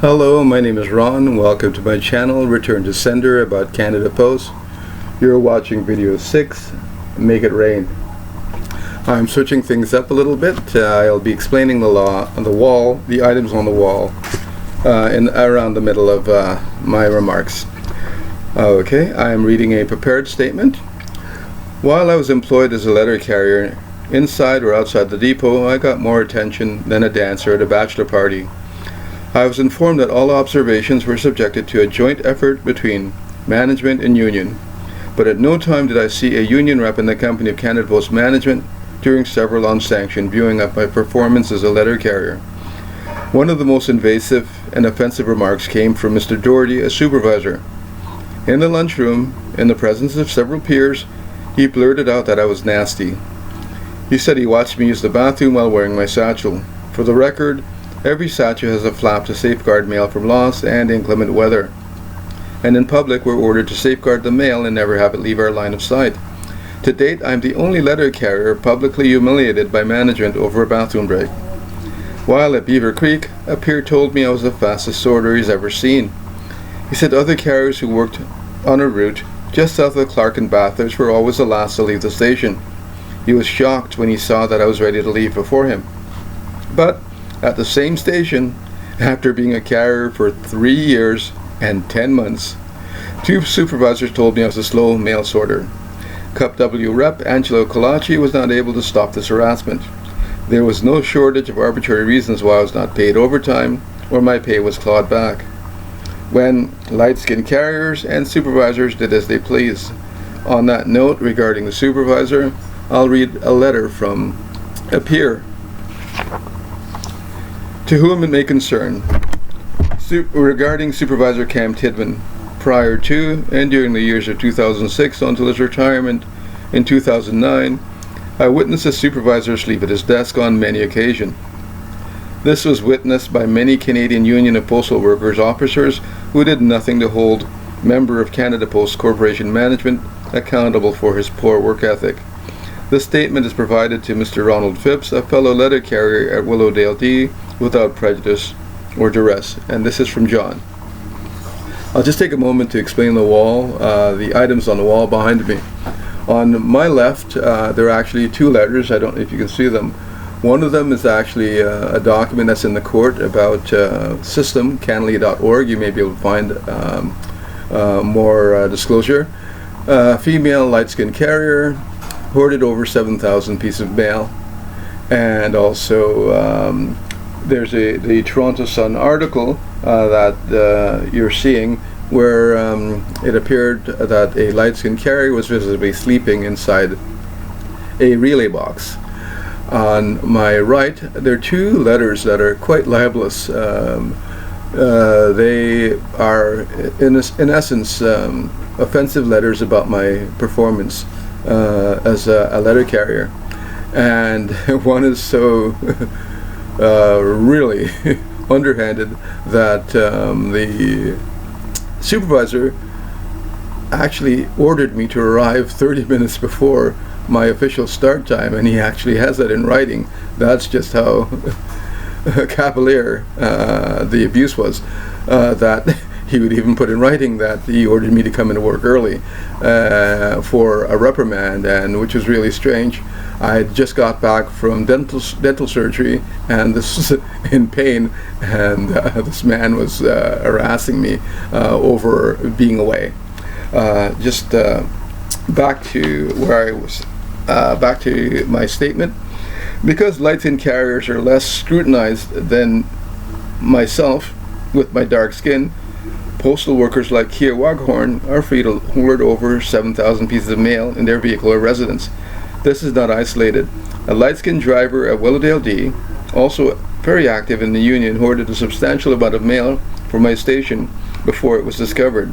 Hello, my name is Ron. Welcome to my channel, Return to Sender, about Canada Post. You're watching video 6, Make It Rain. I'm switching things up a little bit. I'll be explaining the law on the wall, the items on the wall, around the middle of my remarks. Okay, I'm reading a prepared statement. While I was employed as a letter carrier, inside or outside the depot, I got more attention than a dancer at a bachelor party. I was informed that all observations were subjected to a joint effort between management and union, but at no time did I see a union rep in the company of Canada Post management during several unsanctioned viewing of my performance as a letter carrier. One of the most invasive and offensive remarks came from Mr. Doherty, a supervisor. In the lunchroom, in the presence of several peers, he blurted out that I was nasty. He said he watched me use the bathroom while wearing my satchel. For the record, every satchel has a flap to safeguard mail from loss and inclement weather. And in public, we're ordered to safeguard the mail and never have it leave our line of sight. To date, I'm the only letter carrier publicly humiliated by management over a bathroom break. While at Beaver Creek, a peer told me I was the fastest sorter he's ever seen. He said other carriers who worked on a route just south of Clark and Bathurst were always the last to leave the station. He was shocked when he saw that I was ready to leave before him. But at the same station, after being a carrier for 3 years and 10 months, 2 supervisors told me I was a slow mail sorter. Cup W rep Angelo Colaci was not able to stop this harassment. There was no shortage of arbitrary reasons why I was not paid overtime or my pay was clawed back, when light-skinned carriers and supervisors did as they pleased. On that note, regarding the supervisor, I'll read a letter from a peer. To whom it may concern, regarding Supervisor Cam Tidman, prior to and during the years of 2006 until his retirement in 2009, I witnessed a supervisor sleep at his desk on many occasions. This was witnessed by many Canadian Union of Postal Workers officers who did nothing to hold member of Canada Post Corporation management accountable for his poor work ethic. This statement is provided to Mr. Ronald Phipps, a fellow letter carrier at Willowdale D, without prejudice or duress. And this is from John. I'll just take a moment to explain the wall, the items on the wall behind me. On my left, there are actually 2 letters. I don't know if you can see them. One of them is actually a document that's in the court about system, canley.org. You may be able to find more disclosure. Female light-skinned carrier, hoarded over 7,000 pieces of mail. And also there's the Toronto Sun article that you're seeing where it appeared that a light-skinned carrier was visibly sleeping inside a relay box. On my right, there are 2 letters that are quite libelous. They are, in essence, offensive letters about my performance as a letter carrier. And one is so really underhanded that the supervisor actually ordered me to arrive 30 minutes before my official start time, and he actually has that in writing. That's just how cavalier the abuse was, that he would even put in writing that he ordered me to come into work early for a reprimand, and which was really strange. I had just got back from dental surgery, and this was in pain, and this man was harassing me over being away. Just back to where I was, back to my statement. Because light-skinned carriers are less scrutinized than myself with my dark skin, postal workers like Kia Waghorn are free to hoard over 7,000 pieces of mail in their vehicle or residence. This is not isolated. A light-skinned driver at Willowdale D, also very active in the union, hoarded a substantial amount of mail for my station before it was discovered.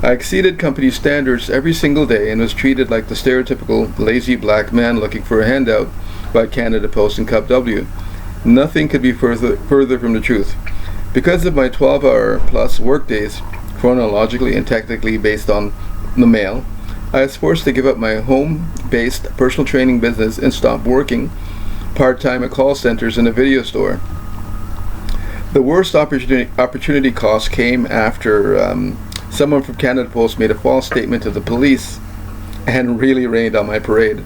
I exceeded company standards every single day and was treated like the stereotypical lazy black man looking for a handout by Canada Post and Cup W. Nothing could be further from the truth. Because of my 12-hour plus work days, chronologically and technically based on the mail, I was forced to give up my home-based personal training business and stop working part-time at call centers and a video store. The worst opportunity cost came after someone from Canada Post made a false statement to the police and really rained on my parade.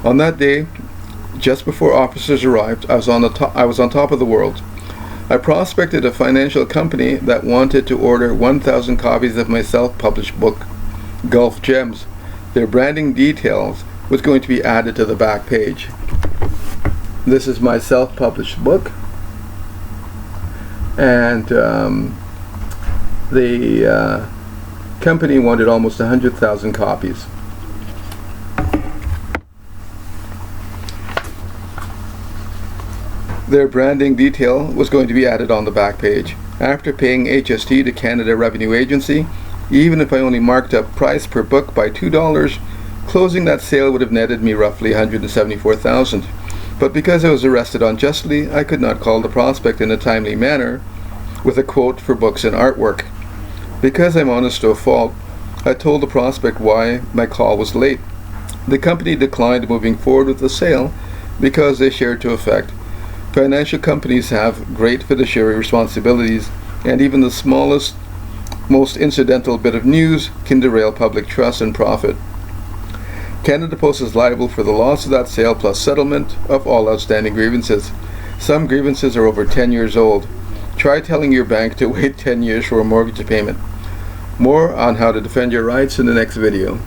On that day, just before officers arrived, I was on top of the world. I prospected a financial company that wanted to order 1,000 copies of my self-published book, Gulf Gems. Their branding details was going to be added to the back page. This is my self-published book, and the company wanted almost 100,000 copies. Their branding detail was going to be added on the back page. After paying HST to Canada Revenue Agency, even if I only marked up price per book by $2, closing that sale would have netted me roughly $174,000. But because I was arrested unjustly, I could not call the prospect in a timely manner with a quote for books and artwork. Because I'm honest to a fault, I told the prospect why my call was late. The company declined moving forward with the sale because they shared to effect, financial companies have great fiduciary responsibilities, and even the smallest, most incidental bit of news can derail public trust and profit. Canada Post is liable for the loss of that sale plus settlement of all outstanding grievances. Some grievances are over 10 years old. Try telling your bank to wait 10 years for a mortgage payment. More on how to defend your rights in the next video.